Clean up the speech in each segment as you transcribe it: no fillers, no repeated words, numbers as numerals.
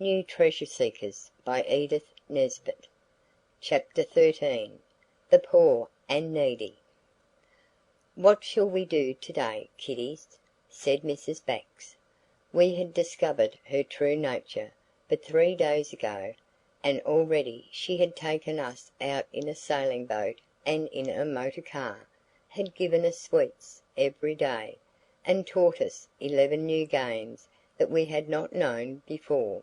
New Treasure Seekers by Edith Nesbit. Chapter 13. The Poor and Needy. "What shall we do today, kiddies?" said Mrs. Bax. We had discovered her true nature but 3 days ago, and already she had taken us out in a sailing boat and in a motor car, had given us sweets every day, and taught us 11 new games that we had not known before.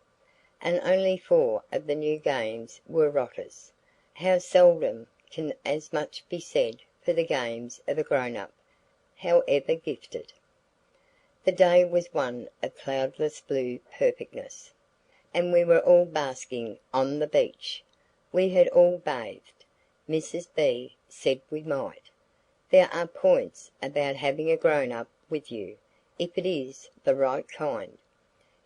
And only 4 of the new games were rotters. How seldom can as much be said for the games of a grown-up, however gifted. The day was one of cloudless blue perfectness, and we were all basking on the beach. We had all bathed. Mrs. B. said we might. There are points about having a grown-up with you, if it is the right kind.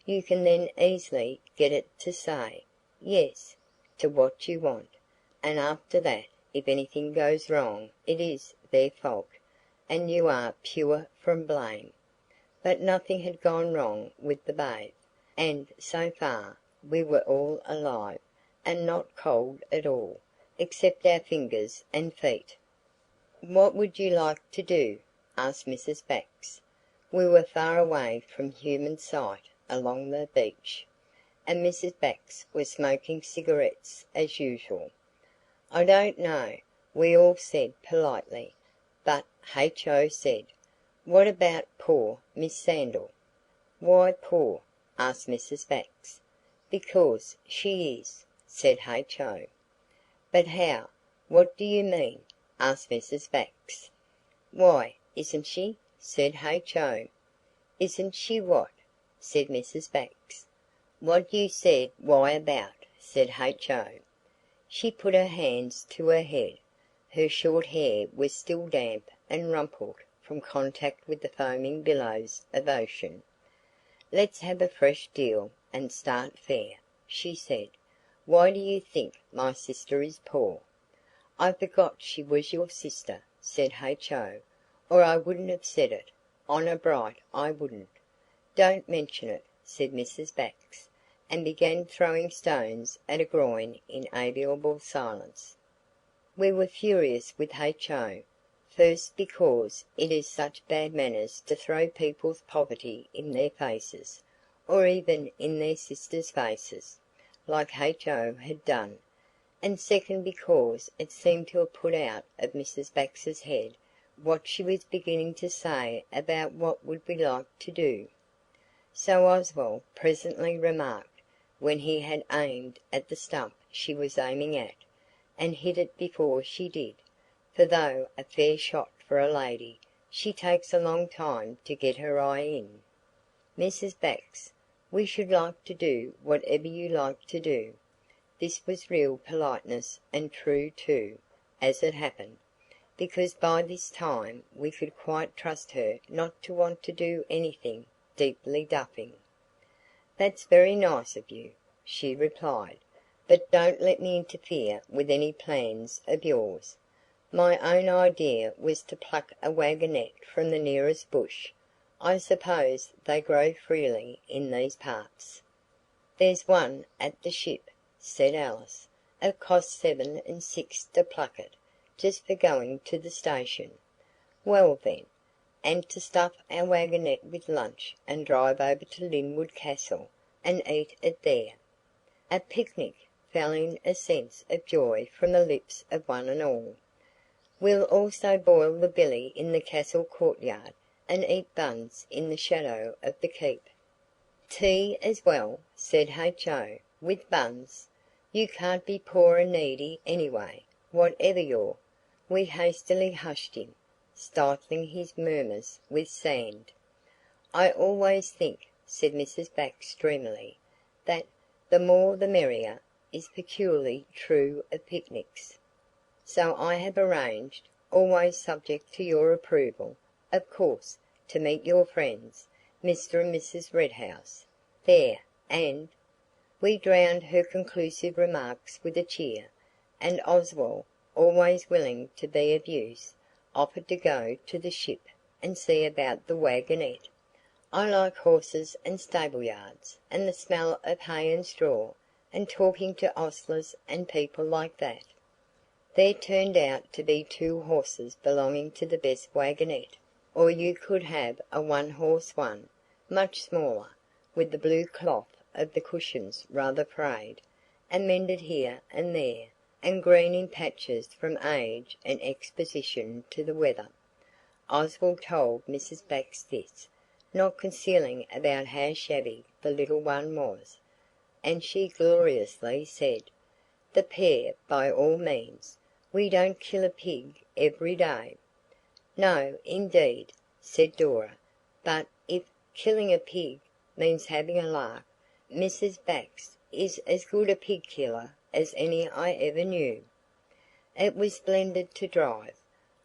You can then easily get it to say "yes" to what you want, and after that if anything goes wrong it is their fault, and you are pure from blame. But nothing had gone wrong with the bathe, and, so far, we were all alive, and not cold at all, except our fingers and feet. "What would you like to do?" asked Mrs. Bax. We were far away from human sight along the beach, and Mrs. Bax was smoking cigarettes as usual. "I don't know," we all said politely, but H.O. said, "What about poor Miss Sandal?" "Why poor?" asked Mrs. Bax. "Because she is," said H.O. "But how? What do you mean?" asked Mrs. Bax. "Why, isn't she?" said H.O. "Isn't she what?" said Mrs. Bax. "What you said why about," said H.O. She put her hands to her head. Her short hair was still damp and rumpled from contact with the foaming billows of ocean. "Let's have a fresh deal and start fair," she said. "Why do you think my sister is poor?" "I forgot she was your sister," said H.O., "or I wouldn't have said it. Honour bright I wouldn't." "Don't mention it," said Mrs. Bax, and began throwing stones at a groin in amiable silence. We were furious with H.O. First because it is such bad manners to throw people's poverty in their faces, or even in their sisters' faces, like H.O. had done, and second because it seemed to have put out of Mrs. Bax's head what she was beginning to say about what would we like to do. So Oswald presently remarked, when he had aimed at the stump she was aiming at, and hit it before she did, for though a fair shot for a lady, she takes a long time to get her eye in. "Mrs. Bax, we should like to do whatever you like to do." This was real politeness, and true too, as it happened, because by this time we could quite trust her not to want to do anything deeply duffing. "That's very nice of you," she replied, "but don't let me interfere with any plans of yours. My own idea was to pluck a waggonette from the nearest bush. I suppose they grow freely in these parts." "There's one at the Ship," said Alice. "It costs 7 and 6 to pluck it, just for going to the station." "Well then, and to stuff our waggonette with lunch and drive over to Lynwood Castle and eat it there." "A picnic!" fell in a sense of joy from the lips of one and all. "We'll also boil the billy in the castle courtyard, and eat buns in the shadow of the keep." "Tea as well," said H.O., "with buns? You can't be poor and needy anyway, whatever you're—" We hastily hushed him, stifling his murmurs with sand. "I always think," said Mrs. Bax dreamily, "that 'the more the merrier' is peculiarly true of picnics. So I have arranged, always subject to your approval, of course, to meet your friends, Mr. and Mrs. Red House, there, and—" We drowned her conclusive remarks with a cheer, and Oswald, always willing to be of use, offered to go to the Ship and see about the waggonette. I like horses and stable yards, and the smell of hay and straw, and talking to ostlers and people like that." There turned out to be 2 horses belonging to the best waggonette, or you could have a 1-horse one, much smaller, with the blue cloth of the cushions rather frayed, and mended here and there, and green in patches from age and exposition to the weather. Oswald told Mrs. Bax this, not concealing about how shabby the little one was, and she gloriously said, "The pair by all means. We don't kill a pig every day." "No, indeed," said Dora, "but if killing a pig means having a lark, Mrs. Bax is as good a pig killer as any I ever knew." It was splendid to drive,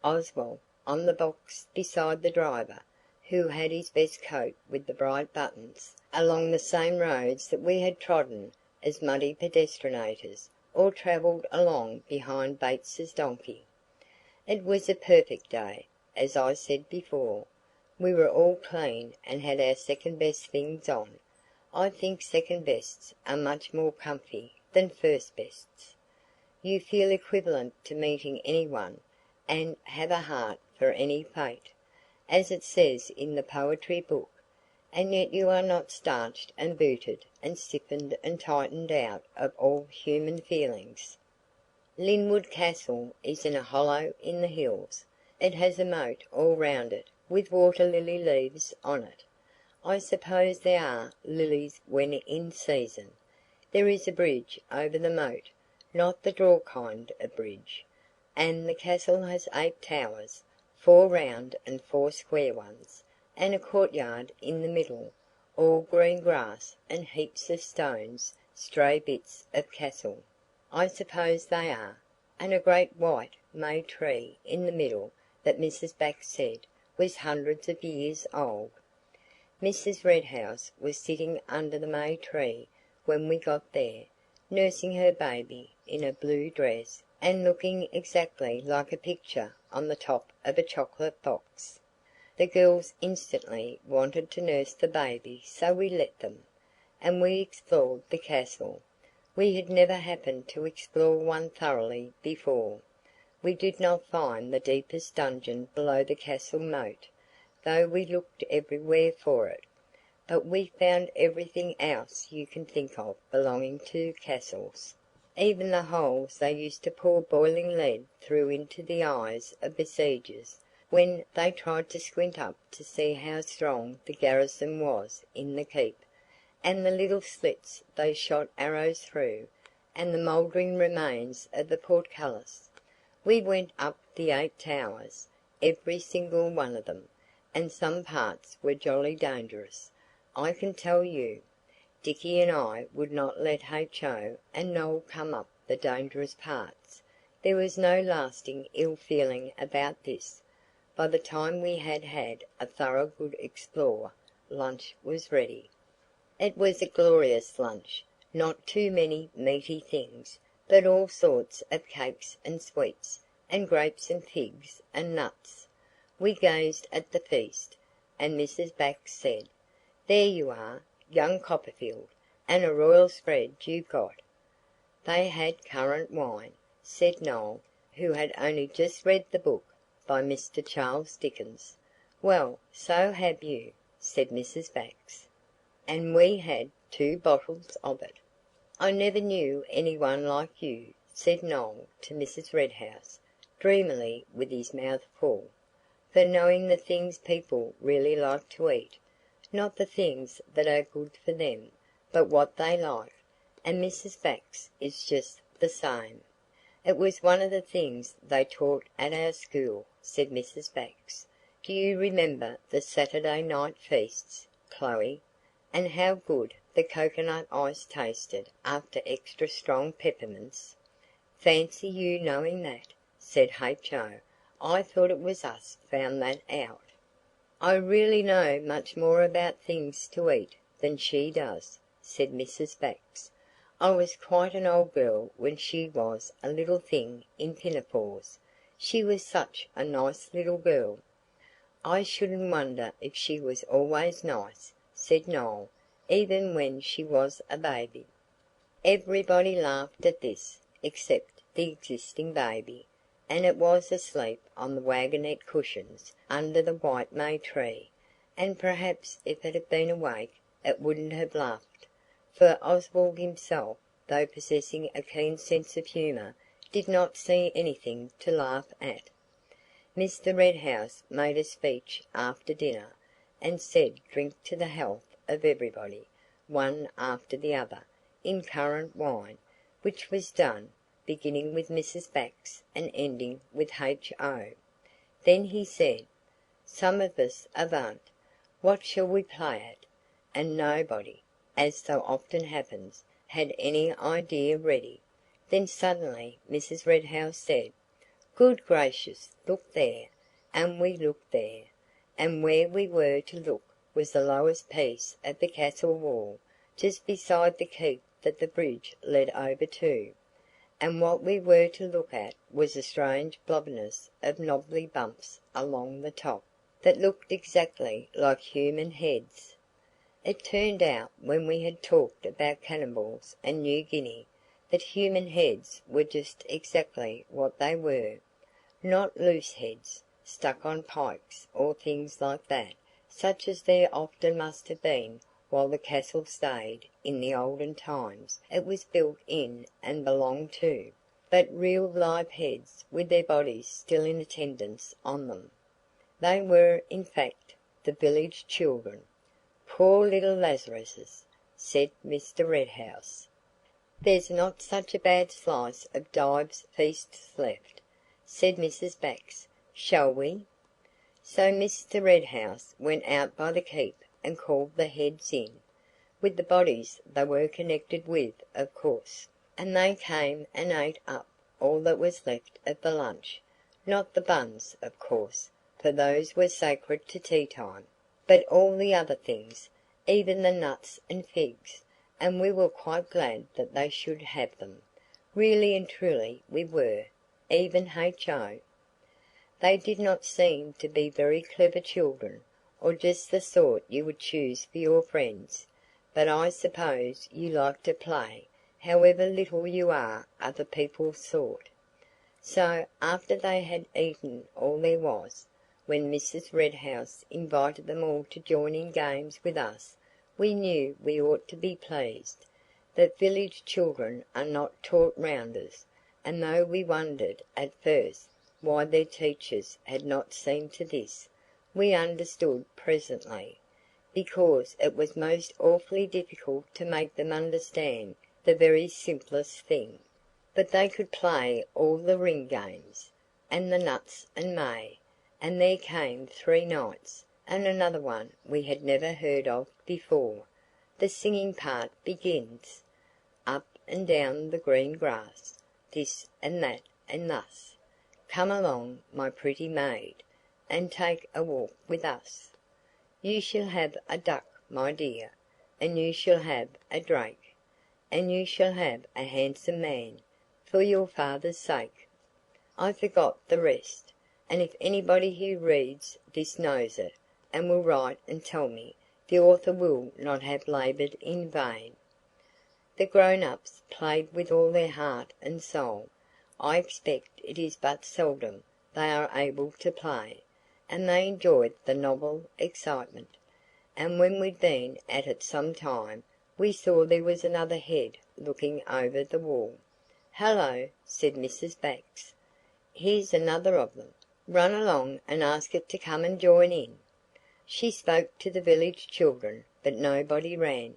Oswald on the box beside the driver, who had his best coat with the bright buttons, along the same roads that we had trodden as muddy pedestrians, or travelled along behind Bates's donkey. It was a perfect day, as I said before. We were all clean and had our second best things on. I think second bests are much more comfy than first bests. You feel equivalent to meeting anyone, and have a heart for any fate, as it says in the poetry book, and yet you are not starched and booted and stiffened and tightened out of all human feelings. Linwood Castle is in a hollow in the hills. It has a moat all round it, with water lily leaves on it. I suppose there are lilies when in season. There is a bridge over the moat, not the draw kind of bridge, and the castle has 8 towers, 4 round and 4 square ones, and a courtyard in the middle, all green grass and heaps of stones, stray bits of castle, I suppose they are, and a great white may tree in the middle that Mrs. Bax said was hundreds of years old. Mrs. Red House was sitting under the may tree when we got there, nursing her baby in a blue dress and looking exactly like a picture on the top of a chocolate box. The girls instantly wanted to nurse the baby, so we let them, and we explored the castle. We had never happened to explore one thoroughly before. We did not find the deepest dungeon below the castle moat, though we looked everywhere for it, but we found everything else you can think of belonging to castles, even the holes they used to pour boiling lead through into the eyes of besiegers when they tried to squint up to see how strong the garrison was in the keep, and the little slits they shot arrows through, and the mouldering remains of the portcullis. We went up the 8 towers, every single one of them, and some parts were jolly dangerous, I can tell you. Dicky and I would not let H.O. and Noel come up the dangerous parts. There was no lasting ill feeling about this. By the time we had had a thorough good explore, lunch was ready. It was a glorious lunch, not too many meaty things, but all sorts of cakes and sweets, and grapes and figs and nuts. We gazed at the feast, and Mrs. Bax said, "There you are, young Copperfield, and a royal spread you've got." They had currant wine, said Noel, who had only just read the book by Mr. Charles Dickens. "Well, so have you," said Mrs. Bax. "And we had 2 bottles of it." "I never knew any one like you," said Noel to Mrs. Red House, dreamily with his mouth full, "for knowing the things people really like to eat, not the things that are good for them, but what they like, and Mrs. Bax is just the same." "It was one of the things they taught at our school," said Mrs. Bax. "Do you remember the Saturday night feasts, Chloe, and how good the coconut ice tasted after extra strong peppermints?" "Fancy you knowing that," said H.O. "I thought it was us found that out." "I really know much more about things to eat than she does," said Mrs. Bax. "I was quite an old girl when she was a little thing in pinafores. She was such a nice little girl." "I shouldn't wonder if she was always nice," said Noël, "even when she was a baby." Everybody laughed at this, except the existing baby, and it was asleep on the waggonette cushions under the white may tree, and perhaps if it had been awake it wouldn't have laughed, for Oswald himself, though possessing a keen sense of humour, did not see anything to laugh at. Mr. Red House made a speech after dinner, and said drink to the health of everybody, one after the other, in currant wine, which was done, beginning with Mrs. Bax and ending with H.O. Then he said, "Some of us avaunt! What shall we play at?" And nobody, as so often happens, had any idea ready. Then suddenly Mrs. Red House said, "Good gracious, look there!" And we looked there, and where we were to look was the lowest piece of the castle wall, just beside the keep that the bridge led over to. And what we were to look at was a strange blobbiness of knobbly bumps along the top, that looked exactly like human heads. It turned out when we had talked about cannonballs and New Guinea that human heads were just exactly what they were. Not loose heads, stuck on pikes or things like that, such as there often must have been while the castle stayed in the olden times it was built in and belonged to, but real live heads with their bodies still in attendance on them. They were, in fact, the village children. "Poor little Lazaruses," said Mr. Red House. "There's not such a bad slice of Dives' feasts left," said Mrs. Bax. "Shall we?" So Mr. Red House went out by the keep and called the heads in, with the bodies they were connected with, of course, and they came and ate up all that was left of the lunch–not the buns, of course, for those were sacred to tea time, but all the other things, even the nuts and figs, and we were quite glad that they should have them. Really and truly we were, even H.O. They did not seem to be very clever children, or just the sort you would choose for your friends, but I suppose you like to play, however little you are other people's sort. So, after they had eaten all there was, when Mrs. Red House invited them all to join in games with us, we knew we ought to be pleased. That village children are not taught rounders, and though we wondered at first why their teachers had not seen to this, we understood presently, because it was most awfully difficult to make them understand the very simplest thing. But they could play all the ring games, and the nuts and may, and there came 3 knights, and another one we had never heard of before. The singing part begins, "Up and down the green grass, this and that and thus. Come along, my pretty maid, and take a walk with us. You shall have a duck, my dear, and you shall have a drake, and you shall have a handsome man, for your father's sake." I forgot the rest, and if anybody who reads this knows it, and will write and tell me, the author will not have laboured in vain. The grown-ups played with all their heart and soul. I expect it is but seldom they are able to play, and they enjoyed the novel excitement. And when we'd been at it some time, we saw there was another head looking over the wall. "Hallo!" said Mrs. Bax. "Here's another of them. Run along and ask it to come and join in." She spoke to the village children, but nobody ran.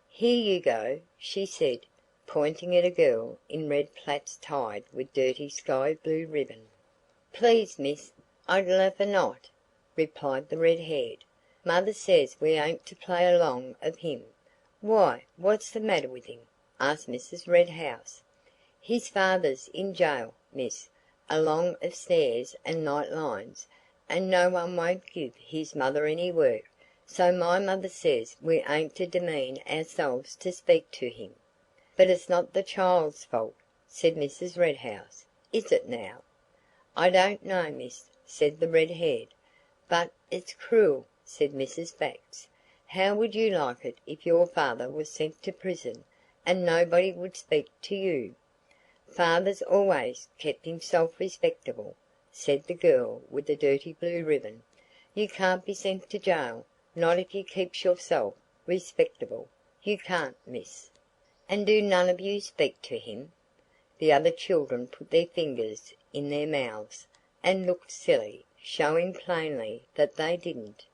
"Here you go," she said, pointing at a girl in red plaits tied with dirty sky-blue ribbon. "Please, miss, I'd liefer not," replied the red-haired. "Mother says we ain't to play along of him." "Why, what's the matter with him?" asked Mrs. Red House. "His father's in jail, miss, along of snares and night lines, and no one won't give his mother any work, so my mother says we ain't to demean ourselves to speak to him." "But it's not the child's fault," said Mrs. Red House, "is it now?" "I don't know, miss," said the red-haired, "But it's cruel," said Mrs. Bax. "How would you like it if your father was sent to prison, and nobody would speak to you?" "Father's always kept himself respectable," said the girl with the dirty blue ribbon. "You can't be sent to jail, not if you keeps yourself respectable. You can't, miss." "And do none of you speak to him?" The other children put their fingers in their mouths, and looked silly, showing plainly that they didn't.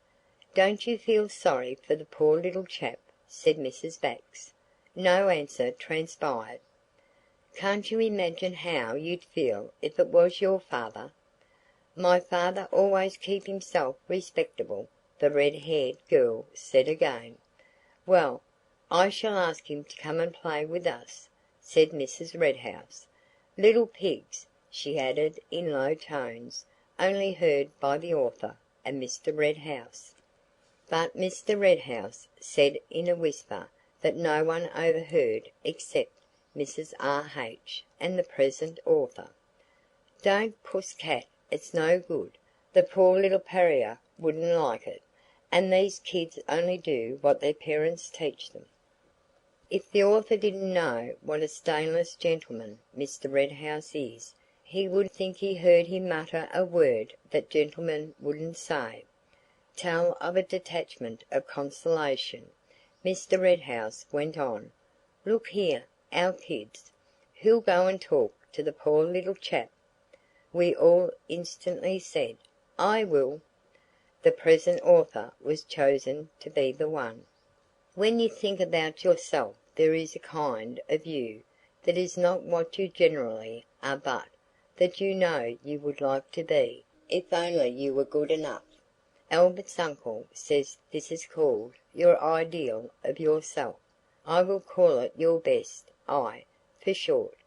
"Don't you feel sorry for the poor little chap?" said Mrs. Bax. No answer transpired. "Can't you imagine how you'd feel if it was your father?" "My father always keep himself respectable," the red-haired girl said again. "Well, I shall ask him to come and play with us," said Mrs. Red House. "Little pigs," she added in low tones, only heard by the author and Mr. Red House. But Mr. Red House said in a whisper that no one overheard except Mrs. R. H. and the present author: "Don't, Puss cat, it's no good. The poor little pariah wouldn't like it, and these kids only do what their parents teach them." If the author didn't know what a stainless gentleman Mr. Red House is, he would think he heard him mutter a word that gentlemen wouldn't say. Tell of a detachment of consolation. Mr. Red House went on: "Look here, our kids. Who'll go and talk to the poor little chap?" We all instantly said, "I will." The present author was chosen to be the one. When you think about yourself there is a kind of you that is not what you generally are but that you know you would like to be, if only you were good enough. Albert's uncle says this is called your ideal of yourself. I will call it your best I, for short.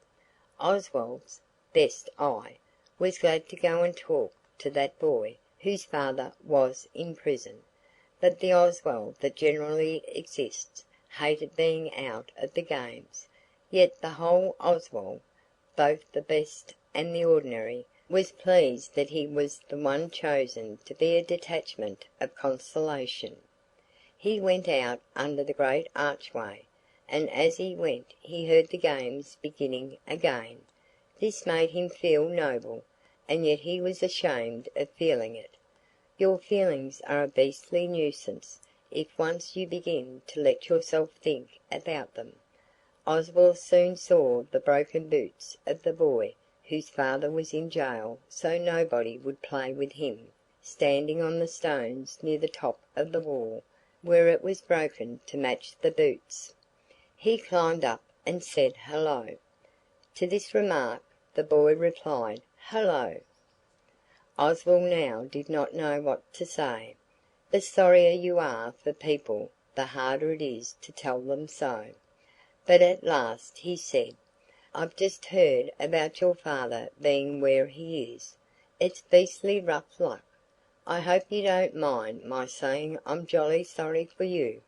Oswald's best I was glad to go and talk to that boy whose father was in prison. But the Oswald that generally exists hated being out of the games, yet the whole Oswald, both the best and the ordinary, was pleased that he was the one chosen to be a detachment of consolation. He went out under the great archway, and as he went he heard the games beginning again. This made him feel noble, and yet he was ashamed of feeling it. Your feelings are a beastly nuisance if once you begin to let yourself think about them. Oswald soon saw the broken boots of the boy whose father was in jail so nobody would play with him, standing on the stones near the top of the wall where it was broken to match the boots. He climbed up and said hello. To this remark the boy replied hello. Oswald now did not know what to say. The sorrier you are for people the harder it is to tell them so. But at last he said, "I've just heard about your father being where he is. It's beastly rough luck. I hope you don't mind my saying I'm jolly sorry for you."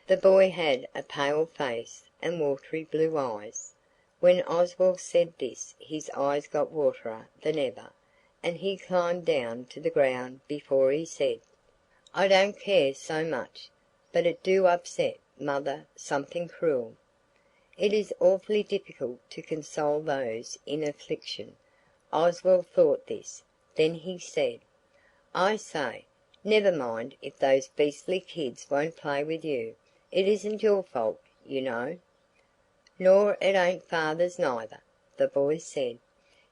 The boy had a pale face and watery blue eyes. When Oswald said this his eyes got waterier than ever, and he climbed down to the ground before he said, "I don't care so much, but it do upset mother something cruel." It is awfully difficult to console those in affliction. Oswald thought this. Then he said, "I say, never mind if those beastly kids won't play with you. It isn't your fault, you know." "Nor it ain't father's neither," the boy said.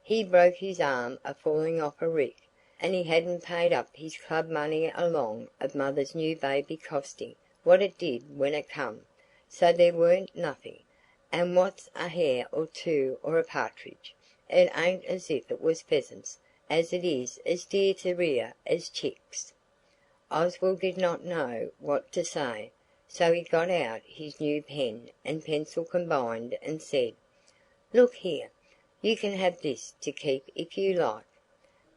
"He broke his arm a falling off a rick, and he hadn't paid up his club money along of mother's new baby costing what it did when it come, so there weren't nothing. And what's a hare or two or a partridge? It ain't as if it was pheasants as it is as dear to rear as chicks." Oswald did not know what to say, so he got out his new pen and pencil combined and said, "Look here, you can have this to keep if you like."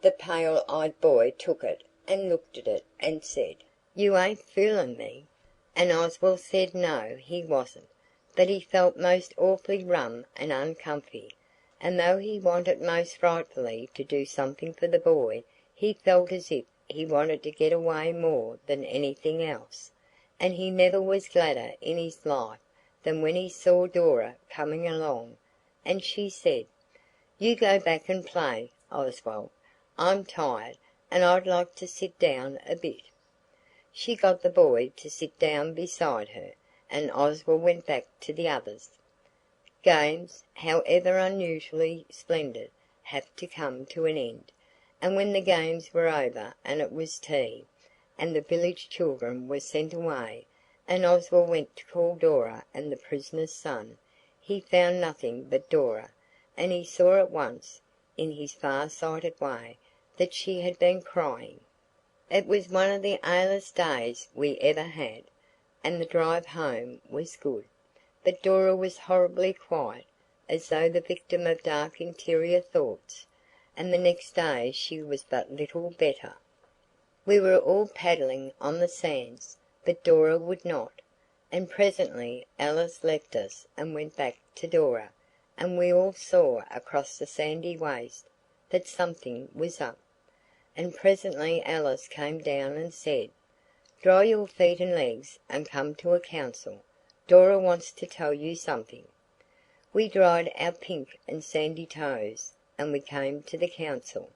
The pale-eyed boy took it and looked at it and said, "You ain't foolin' me?" And Oswald said no he wasn't, but he felt most awfully rum and uncomfy, and though he wanted most frightfully to do something for the boy, he felt as if he wanted to get away more than anything else, and he never was gladder in his life than when he saw Dora coming along, and she said, "You go back and play, Oswald. I'm tired, and I'd like to sit down a bit." She got the boy to sit down beside her, and Oswald went back to the others. Games, however unusually splendid, have to come to an end, and when the games were over and it was tea, and the village children were sent away, and Oswald went to call Dora and the prisoner's son, he found nothing but Dora, and he saw at once, in his far-sighted way, that she had been crying. It was one of the airless days we ever had, and the drive home was good, but Dora was horribly quiet, as though the victim of dark interior thoughts, and the next day she was but little better. We were all paddling on the sands, but Dora would not, and presently Alice left us and went back to Dora, and we all saw across the sandy waste that something was up. And presently Alice came down and said, "Dry your feet and legs and come to a council. Dora wants to tell you something." We dried our pink and sandy toes, and we came to the council.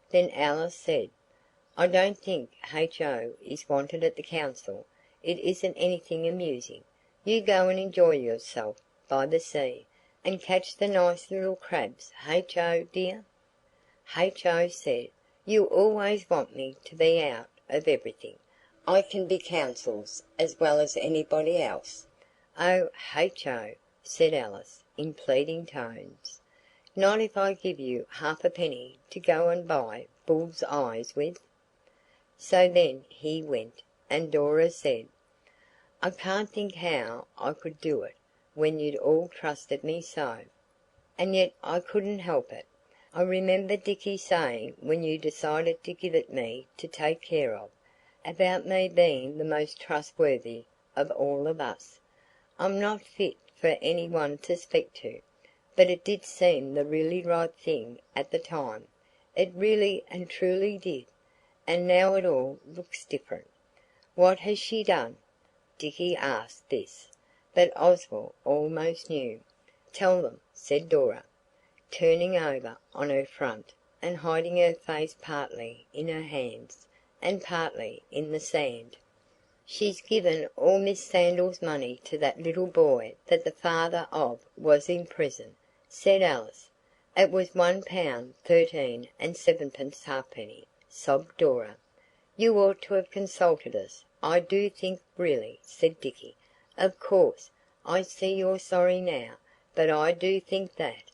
Then Alice said, "I don't think H.O. is wanted at the council. It isn't anything amusing. You go and enjoy yourself by the sea, and catch the nice little crabs, H.O. dear." H.O. said, "You always want me to be out of everything. I can be councils as well as anybody else." "Oh, H.O.," said Alice, in pleading tones, "not if I give you half a penny to go and buy bull's eyes with." So then he went, and Dora said, "I can't think how I could do it when you'd all trusted me so. And yet I couldn't help it. I remember Dicky saying when you decided to give it me to take care of, about me being the most trustworthy of all of us. I'm not fit for any one to speak to, but it did seem the really right thing at the time. It really and truly did, and now it all looks different." "What has she done?" Dicky asked this, but Oswald almost knew. "Tell them," said Dora, turning over on her front and hiding her face partly in her hands and partly in the sand. "She's given all Miss Sandal's money to that little boy that the father of was in prison," said Alice. "It was £1 13 7 halfpenny," sobbed Dora. "You ought to have consulted us, I do think really," said Dicky. "Of course, I see you're sorry now, but I do think that—"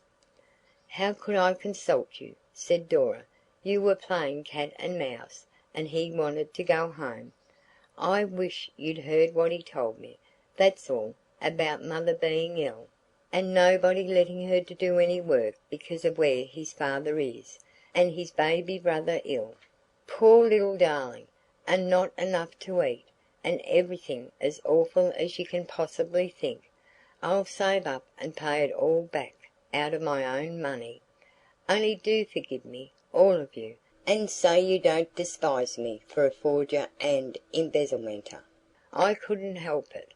"How could I consult you?" said Dora. "You were playing cat and mouse, and he wanted to go home. I wish you'd heard what he told me, that's all, about mother being ill, and nobody letting her to do any work because of where his father is, and his baby brother ill. Poor little darling, and not enough to eat, and everything as awful as you can possibly think. I'll save up and pay it all back out of my own money. Only do forgive me, all of you, and say you don't despise me for a forger and embezzlementer. I couldn't help it."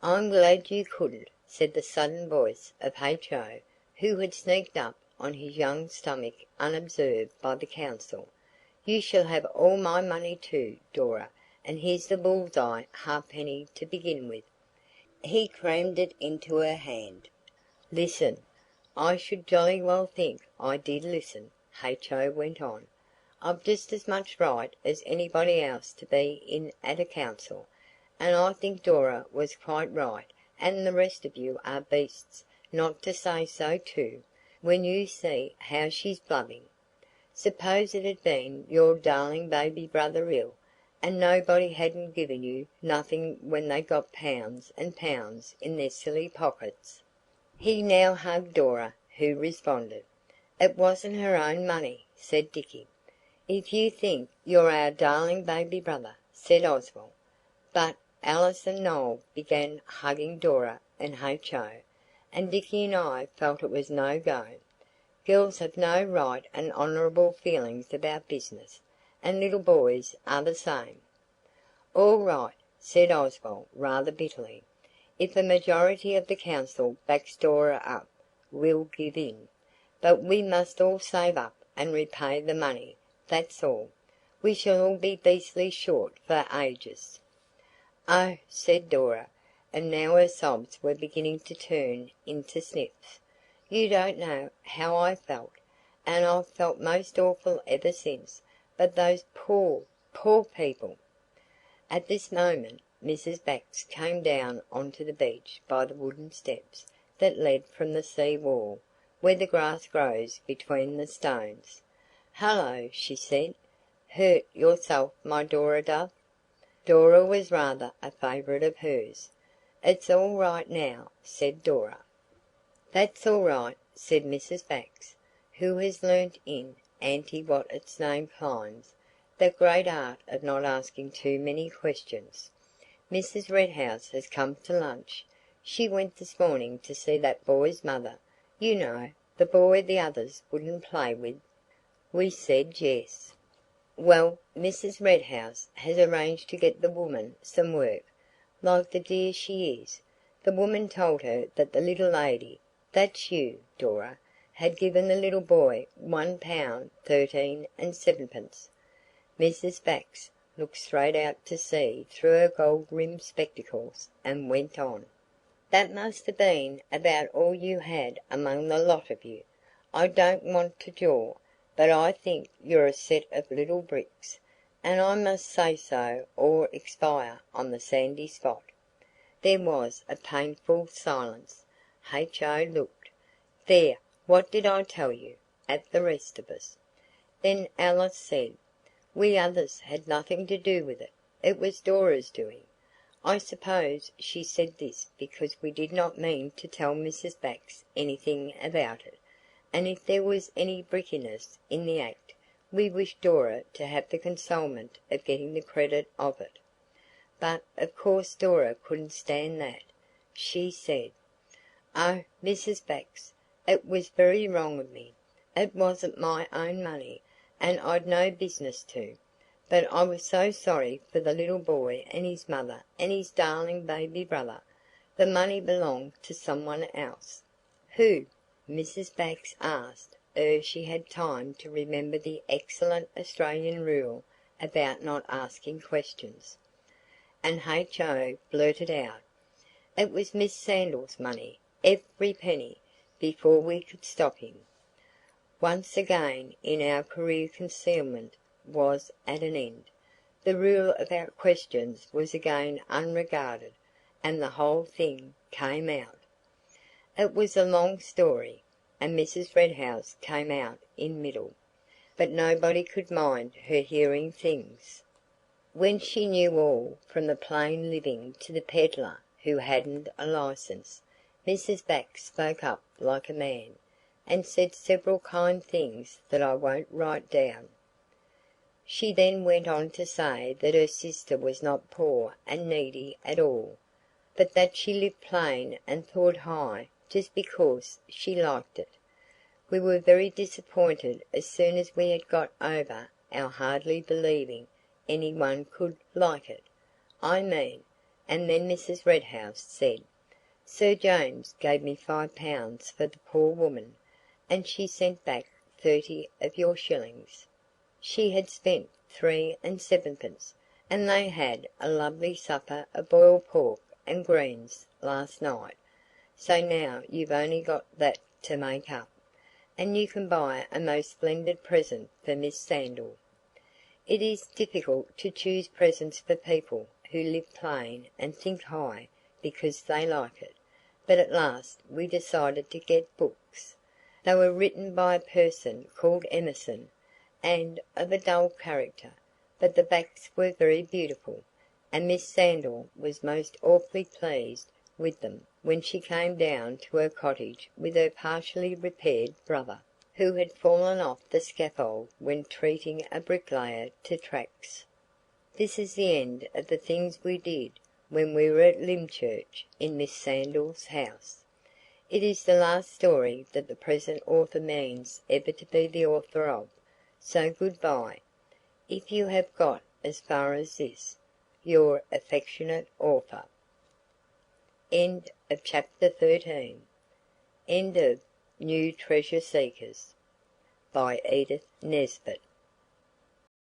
"I'm glad you couldn't," said the sudden voice of H.O., who had sneaked up on his young stomach unobserved by the council. "You shall have all my money too, Dora, and here's the bull's eye halfpenny to begin with." He crammed it into her hand. "Listen. I should jolly well think I did listen," H.O. went on. "I've just as much right as anybody else to be in at a council, and I think Dora was quite right, and the rest of you are beasts not to say so too, when you see how she's blubbing. Suppose it had been your darling baby brother ill, and nobody hadn't given you nothing when they got pounds and pounds in their silly pockets." He now hugged Dora, who responded. "It wasn't her own money," said Dicky. "If you think you're our darling baby brother," said Oswald. But Alice and Noël began hugging Dora and H.O., and Dicky and I felt it was no go. Girls have no right and honourable feelings about business, and little boys are the same." "All right," said Oswald rather bitterly. "If a majority of the council backs Dora up, we'll give in. But we must all save up and repay the money, that's all. We shall all be beastly short for ages." "Oh," said Dora, and now her sobs were beginning to turn into sniffs, "you don't know how I felt, and I've felt most awful ever since. But those poor, poor people—" At this moment Mrs. Bax came down on to the beach by the wooden steps that led from the sea wall, where the grass grows between the stones. "Hullo," she said. "Hurt yourself, my Dora dove?" Dora was rather a favourite of hers. "It's all right now," said Dora. "That's all right," said Mrs. Bax, who has learnt in Aunty What's name climbs that great art of not asking too many questions. "Mrs. Red House has come to lunch. She went this morning to see that boy's mother–you know, the boy the others wouldn't play with." We said yes. "Well, Mrs. Red House has arranged to get the woman some work, like the dear she is. The woman told her that the little lady–that's you, Dora– had given the little boy £1 13 7." Mrs. Bax looked straight out to sea through her gold–rimmed spectacles and went on. "That must have been about all you had among the lot of you. I don't want to jaw, but I think you're a set of little bricks, and I must say so or expire on the sandy spot." There was a painful silence. H.O. looked, "There, what did I tell you?" at the rest of us. Then Alice said, "We others had nothing to do with it. It was Dora's doing." I suppose she said this because we did not mean to tell Mrs. Bax anything about it, and if there was any brickiness in the act we wished Dora to have the consolement of getting the credit of it. But of course Dora couldn't stand that. She said– "Oh, Mrs. Bax, it was very wrong of me. It wasn't my own money, and I'd no business to. But I was so sorry for the little boy and his mother and his darling baby brother. The money belonged to someone else." "Who?" Mrs. Bax asked ere she had time to remember the excellent Australian rule about not asking questions. And H.O. blurted out, "It was Miss Sandal's money, every penny," before we could stop him. Once again our career concealment was at an end. The rule about questions was again unregarded, and the whole thing came out. It was a long story, and Mrs. Red House came out in middle, but nobody could mind her hearing things. When she knew all, from the plain living to the peddler who hadn't a licence, Mrs. Bax spoke up like a man, and said several kind things that I won't write down. She then went on to say that her sister was not poor and needy at all, but that she lived plain and thought high just because she liked it. We were very disappointed as soon as we had got over our hardly believing any one could like it, I mean, and then Mrs. Red House said, "Sir James gave me £5 for the poor woman, and she sent back 30 of your shillings. She had spent 3 and 7pence, and they had a lovely supper of boiled pork and greens last night. So now you've only got that to make up, and you can buy a most splendid present for Miss Sandal." It is difficult to choose presents for people who live plain and think high because they like it, but at last we decided to get books. They were written by a person called Emerson, and of a dull character, but the backs were very beautiful, and Miss Sandal was most awfully pleased with them when she came down to her cottage with her partially repaired brother, who had fallen off the scaffold when treating a bricklayer to tracts. This is the end of the things we did when we were at Lymchurch in Miss Sandal's house. It is the last story that the present author means ever to be the author of, so good bye. if you have got as far as this. Your affectionate author. End of chapter 13. End of New Treasure Seekers by Edith Nesbit.